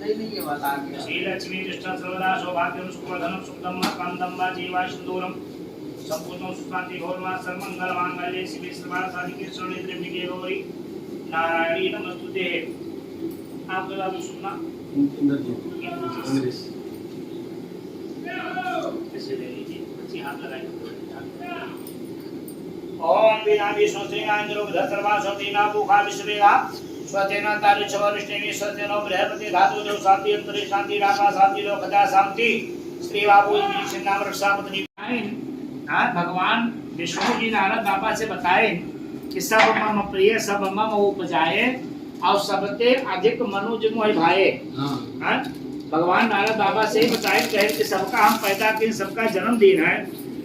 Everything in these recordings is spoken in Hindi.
श्री लक्ष्मी कृष्ण सर्वदा सौभाग्यम सुखवर्धनम सुखदम कांतम वा जीवा सिंदूरम संपूर्णं सुशांति भौरमा सर्वमंगल मांगल्ये शिवे सर्वार्थ साधिके शरण्ये त्र्यंबके गौरी नारायणी नमस्तुते। आप लोग आगे सुनना ऐसे ले लीजिए, अच्छी हाथ लगाइए। ओम बिना विष्णुसेना इंद्रोग्ध सर्वा सौतीना भूखा विश्वेगा स्वतेना तारुचवरिष्ठेमी स्वतेनो बृहस्पति धातु देव शांति अंतरि शांति रापा शांति लोकदा शांति श्री बाबू जी सिन्नाम रक्षापति। भगवान विष्णु जी नारद बाबा से बताए कि सब मम प्रिय सब मम उपजाए और सबते अधिक मनुज मोहि भाए। भगवान नारद बाबा से ही बताए कहे कि सबका हम पैदा किए, सबका जन्मदिन है,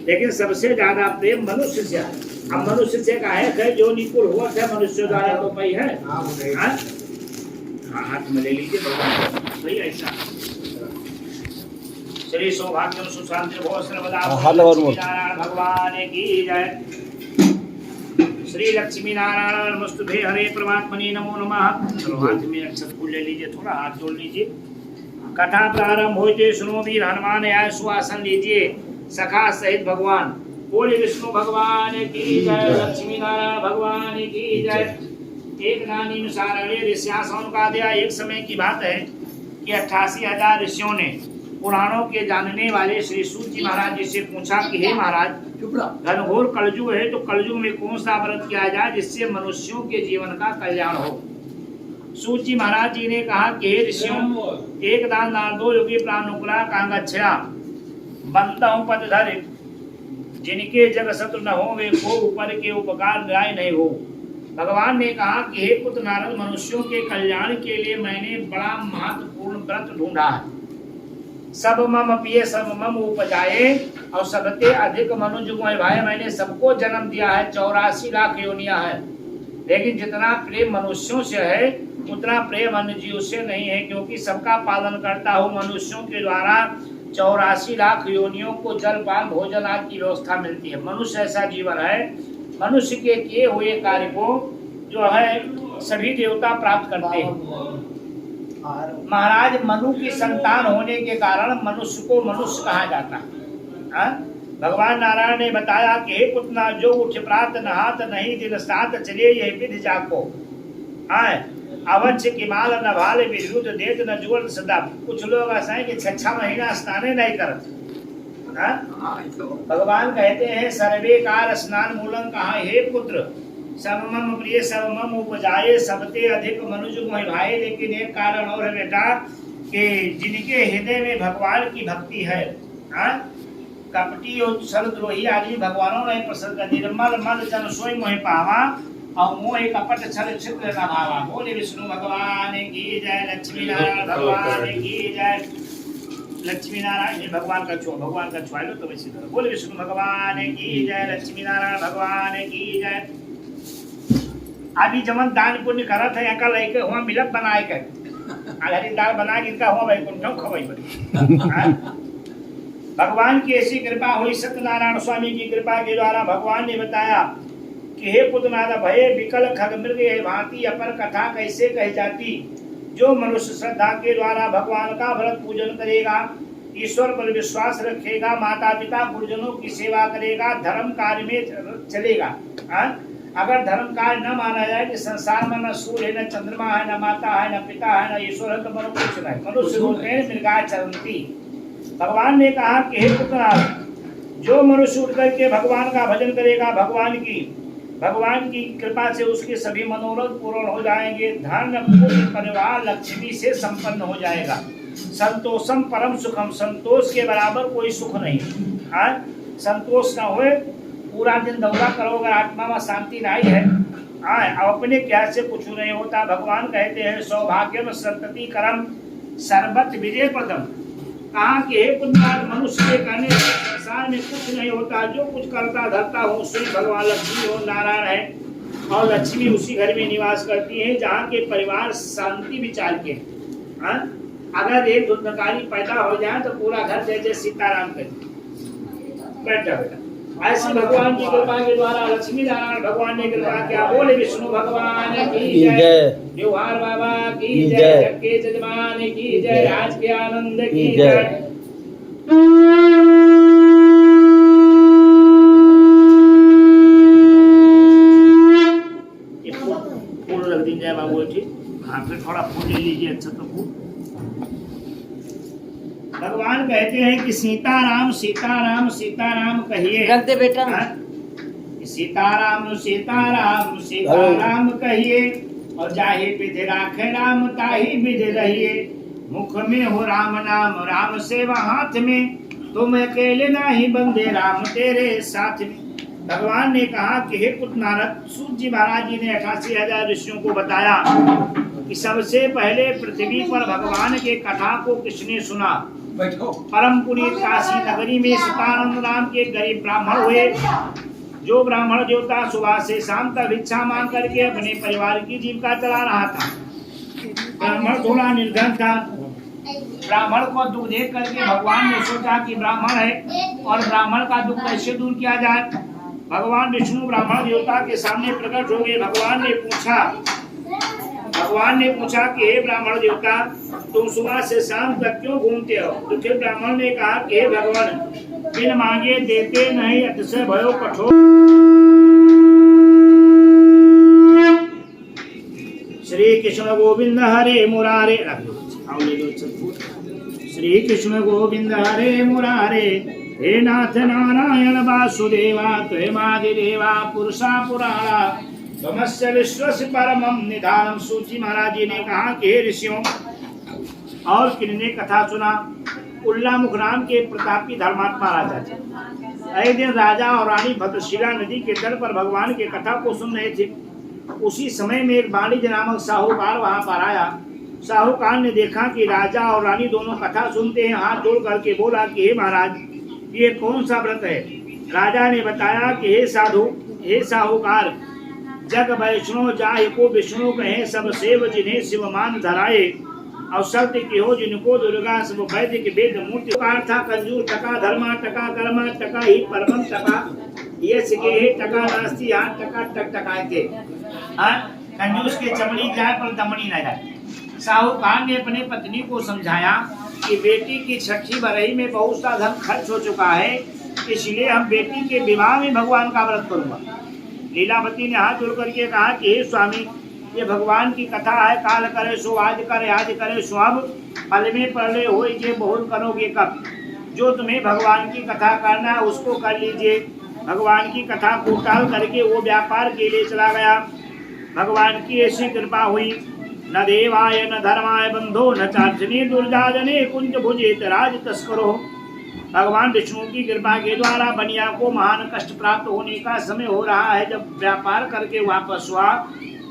लेकिन सबसे ज्यादा प्रेम मनुष्य से है। अब मनुष्य से कहे जो निकुल हुआ है मनुष्य द्वारा तो पई है। हाथ में ले लीजिए भगवान भाई ऐसा। श्री सौभाग्यम सुशांति भव सर्वदा भगवान की जय। श्री लक्ष्मी नारायण नमस्तुभे हरे परमात्मने नमो नमः। चलो हाथ में अक्षत फूल ले लीजिए, थोड़ा हाथ जोड़ लीजिए। कथा प्रारंभ होते सुनो वीर हनुमान आए सुआसन लीजिए सखा सहित भगवान। बोले विष्णु भगवान की जय, लक्ष्मी नारायण भगवान की जय। एक नानी अनुसार ऋषियासन का दिया। एक समय की बात है कि 88,000 ऋषियों ने पुराणों के जानने वाले श्री सूत जी महाराज जी से पूछा कि हे महाराज घनघोर कलयुग है, तो कलयुग में कौन सा व्रत किया जाए जिससे मनुष्यों के जीवन का कल्याण हो। सूत जी महाराज जी ने कहा कि हे ऋषियों, एक दान दो योगी प्राणुकुला कांगच्छया बंदहु पद धर जिनके जग शत्रु न हो वे को ऊपर के उपकार न्याय नहीं हो। भगवान ने कहा कि हे पुत्र नारद, मनुष्यों के कल्याण के लिए मैंने बड़ा महत्वपूर्ण व्रत ढूंढा है। सब मम पिए सब मम उपजाए और सबते अधिक मनुज मोहि भाए। मैंने सबको जन्म दिया है, 84 लाख योनियां है, लेकिन जितना प्रेम मनुष्यों से है उतना प्रेम अन्य जीव से नहीं है, क्योंकि सबका पालन करता हूँ। मनुष्यों के द्वारा 84 लाख योनियों को जल पान भोजन आदि की व्यवस्था मिलती है। मनुष्य ऐसा जीवन है, मनुष्य के किए हुए कार्य को जो है सभी देवता प्राप्त करते हैं। महाराज मनु की संतान होने के कारण मनुष्य को मनुष्य कहा जाता है। भगवान नारायण ने बताया कि हे पुतना जो उठ प्रात नहात नहीं दिन सात चले ये विधि जाको। अवश्य की माल न भाल विद्युत देत न जुगल सदा। कुछ लोग ऐसा है कि 6 महीना स्नाने नहीं करते। भगवान कहते हैं सर्वे कार स्नान मूलम कहा हे पुत्र सब मम प्रिय सब मम उपजाए सबते अधिक मनुज मोहि भाए। लेकिन एक कारण और है बेटा कि जिनके हृदय में भगवान की भक्ति है, कपटी और छलद्रोही आदि भगवानों ने प्रसन्न कर। निर्मल मल जन सोई मोहि पावा और मोह कपट छल छिद्र न भावा। बोले विष्णु भगवान की जय, लक्ष्मी नारायण भगवान की जय। लक्ष्मी नारायण भगवान का छुआ, भगवान का छुआ लो तो वैसे करो। बोले विष्णु भगवान की जय, लक्ष्मी नारायण भगवान की जय। अभी जमन दान पुण्य करत है अकल लेके हुआ मिलत बनाए के अगरी दाल बना के का हुआ वैकुंठम खवई बड़ी। भगवान की ऐसी कृपा हुई सत्यनारायण स्वामी की कृपा के द्वारा। भगवान ने बताया कि हे पुत्रनाथ भय विकल खग मृग ये भांति अपर कथा कैसे कही जाती। जो मनुष्य श्रद्धा के द्वारा भगवान का व्रत पूजन करेगा, ईश्वर पर विश्वास रखेगा, माता पिता गुरुजनों की सेवा करेगा, धर्म कार्य में चलेगा। अगर धर्म कार्य न माना जाए कि संसार में न सूर्य है, न चंद्रमा है, न माता है, न पिता है, न ईश्वर है, तो मनुष्य कुछ नहीं। मनुष्य बोलते हैं मृगा चरंती। भगवान ने कहा कि हे पुत्रनाथ, जो मनुष्य उठ करके भगवान का भजन करेगा, भगवान की कृपा से उसके सभी मनोरथ पूर्ण हो जाएंगे। धन पुत्र परिवार लक्ष्मी से संपन्न हो जाएगा। संतोषम परम सुखम, संतोष के बराबर कोई सुख नहीं। संतोष न होए पूरा दिन दौड़ा करोगे, आत्मा में शांति नहीं है। अब अपने क्या से कुछ नहीं होता। भगवान कहते हैं सौभाग्यम संतति करम सर्वत विजय पदम। कहा कि हे पुत्रनाथ, मनुष्य के कहने संसार में कुछ नहीं होता। जो कुछ करता धरता हो उससे भगवान लक्ष्मी और नारायण है, और लक्ष्मी उसी घर में निवास करती है जहाँ के परिवार शांति विचार के। अगर एक धुंधकारी पैदा हो जाए तो पूरा घर जैसे सीताराम कहते। बैठ जाओ बेटा। ऐसे भगवान की कृपा के द्वारा लक्ष्मी नारायण भगवान ने कृपा किया। बोले विष्णु भगवान की जय, देवहार बाबा की जय, जग के जजमान की जय, राज के आनंद की जय। फूल रख दीजिए बाबू जी। हाँ, फिर थोड़ा फूल ले लीजिए। अच्छा तो फूल भगवान कहते हैं कि सीताराम सीताराम सीताराम कहिए। रख दे बेटा। सीताराम सीताराम सीताराम कहिए, और जाहि विधि राखे राम ताहि विधि रहिए। मुख में हो राम नाम राम सेवा हाथ में, तुम अकेले नहीं बंदे राम तेरे साथ में। भगवान ने कहा कि हे पुत्र नारद, सूत जी महाराज जी ने 88,000 ऋषियों को बताया कि सबसे पहले पृथ्वी पर भगवान के कथा को किसने सुना। परम पुनीत काशी नगरी में सतानंद नाम के गरीब ब्राह्मण हुए। जो ब्राह्मण देवता सुबह से शाम तक भिक्षा मांग करके अपने परिवार की जीविका चला रहा था। ब्राह्मण थोड़ा निर्धन था। ब्राह्मण को दुख देख करके भगवान ने सोचा कि ब्राह्मण है और ब्राह्मण का दुख कैसे दूर किया जाए। भगवान विष्णु ब्राह्मण देवता के सामने प्रकट हो गए। भगवान ने पूछा कि हे ब्राह्मण देवता, तुम सुबह से शाम तक क्यों घूमते हो। तो फिर ब्राह्मण ने कहा कि हे भगवान, बिन मांगे देते नहीं, अतिशय भयो कठोर। श्री कृष्ण गोविंद हरे मुरारे। श्री कृष्ण गोविंद हरे मुरारे, हे नाथ नारायण वासुदेवा, त्वयमादिदेवा पुरुषा पुराणा, तमस्य विश्वस्य परमं निधानम। सूची महाराज जी ने कहा कि हे ऋषियों, और किन्ने कथा सुना। उल्लामुख नाम के प्रतापी धर्मात्मा राजा थे। एक दिन राजा और रानी भद्रशिला नदी के तट पर भगवान के कथा को सुन रहे थे। उसी समय में एक वाणिज्य नामक साहूकार वहां पर आया। साहूकार ने देखा कि राजा और रानी दोनों कथा सुनते हैं। हाथ जोड़ करके बोला कि हे महाराज, ये कौन सा व्रत है। राजा ने बताया कि हे साधु, हे साहूकार, जग वैष्णो जाहि को विष्णु कहे, सब सेव जिन्हें शिव मान धराए। और सत्य की हो जिनको दुर्गा, सब वैद्य के वेद मूर्ति। था कंजूर टका धर्मा टका कर्मा टका ही परमम टका, ये सिके हे टका नास्ती यहाँ टका टक टकाए थे। कंजूस के चमड़ी जाए पर दमड़ी न जाए। साहूकार ने अपने पत्नी को समझाया कि बेटी की छठी बरही में बहुत सा धन खर्च हो चुका है, इसलिए हम बेटी के विवाह में भगवान का व्रत करूंगा। लीलावती ने हाथ जोड़ करके कहा कि हे स्वामी, ये भगवान की कथा है। काल करे सो आज करे, आज करे सो अब, फल में पड़े हो ये बहुत करोगे कब। जो तुम्हें भगवान की कथा करना है उसको कर लीजिए। भगवान की कथा को टाल करके वो व्यापार के लिए चला गया। भगवान की ऐसी कृपा हुई, न देवाय न धर्माय बंधो न चार्जने दुर्जाजने कुंज भुजित राज तस्करो। भगवान विष्णु की कृपा के द्वारा बनिया को महान कष्ट प्राप्त होने का समय हो रहा है। जब व्यापार करके वापस हुआ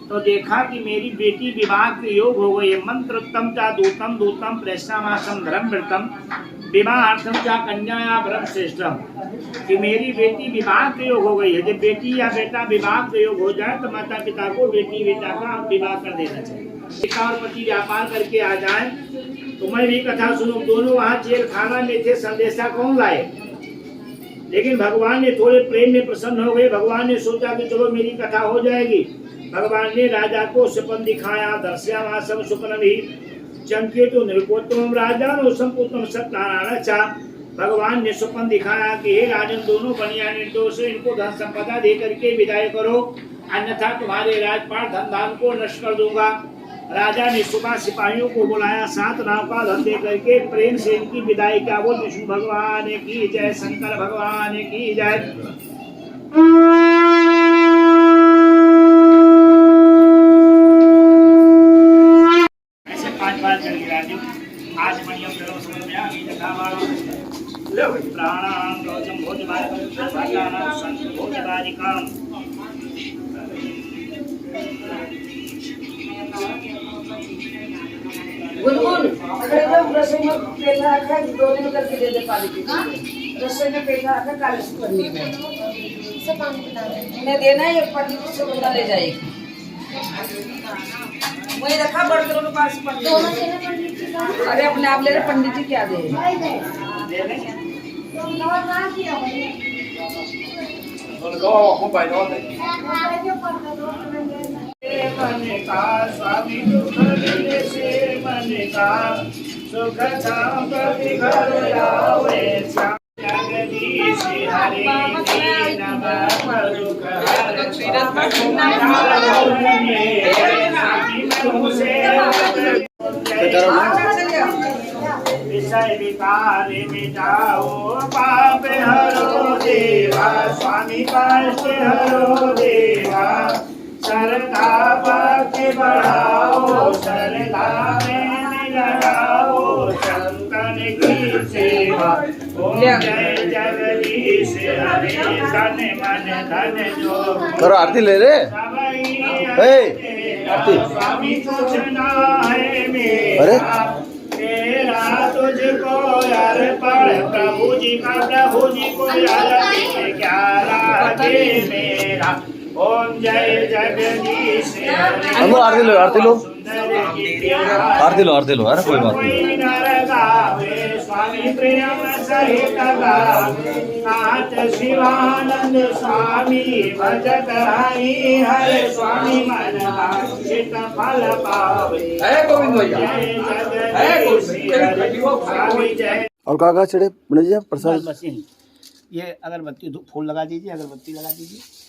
तो देखा कि मेरी बेटी विवाह के योग हो गई। मंत्रोत्तम चा दूतम दूतम प्रेषणामासम धर्म व्रतम विवाहार्थम चा कन्या ब्रह्म श्रेष्ठम, कि मेरी बेटी विवाह के योग हो गई है। जब बेटी या बेटा विवाह के योग हो जाए तो माता पिता को बेटी बेटा का विवाह कर देना चाहिए। पिता और पति व्यापार करके आ जाए तो मैं भी कथा सुनो। दोनों वहाँ जेल खाना में थे, संदेशा कौन लाए। लेकिन भगवान ने थोड़े प्रेम में प्रसन्न हो गए। भगवान ने सोचा कि चलो मेरी कथा हो जाएगी। भगवान ने राजा को स्वप्न दिखाया। दर्शयामासम स्वप्नमि चंकेतु नृपोत्तमं राजानो संपुत्रम सत्यनारायण चा। भगवान ने स्वप्न दिखाया कि हे राजन, दोनों बनिया निर्दोष, इनको धन संपदा दे करके विदाई करो, अन्यथा तुम्हारे राजपाट धन धान को नष्ट कर दूंगा। राजा ने सुबह सिपाहियों को बुलाया, 7 नाव का धन दे करके प्रेम से इनकी विदाई किया। बोल विष्णु भगवान की जय, शंकर भगवान की जय। ऐसे 5 बार चल गिरा दो। आज मणियम जलो समर्पया ले प्राणाम रोचम भोजबारिकाम संत भोजबारिकाम। गुनगुन रसोई में पेठा रखा है, 2 दिन करके दे दे पानी की। रसोई में पेठा रखा काले से पन्नी में इन्हें देना है। एक पन्नी से बंदा ले जाएगी। वही रखा बर्तनों के पास पन्नी। अरे अपने आप ले रहे पंडित जी क्या दे। मन का स्वामी दुख मिले से मन का सुख संपत्ति घर आवे श्याम जगदीश हरि नम दुख विषय विकार मिटाओ पाप हरो देवा स्वामी कष्ट हरो देवा श्रद्धा भक्ति बढ़ाओ श्रद्धा में लगाओ शंकर की सेवा ओम जय जगदीश हरे धन मन धन जो करो आरती ले रे आरती स्वामी कुछ ना है मेरा अरे तेरा तुझको यार पर प्रभु जी को यार क्या राधे मेरा ओम जय जगदीश हम आरती लो सुंदर आरती लो अरे कोई बात नहीं कोई नर गावे स्वामी प्रेम सहित गावे नाथ शिवानंद स्वामी भजत हरि हरे स्वामी मन चित फल पावे है गोविंद भैया जय है जगदीश हरे स्वामी जय और कहाँ चढ़े पंडित जी प्रसाद मशीन ये अगरबत्ती फूल लगा दीजिए अगरबत्ती लगा दीजिए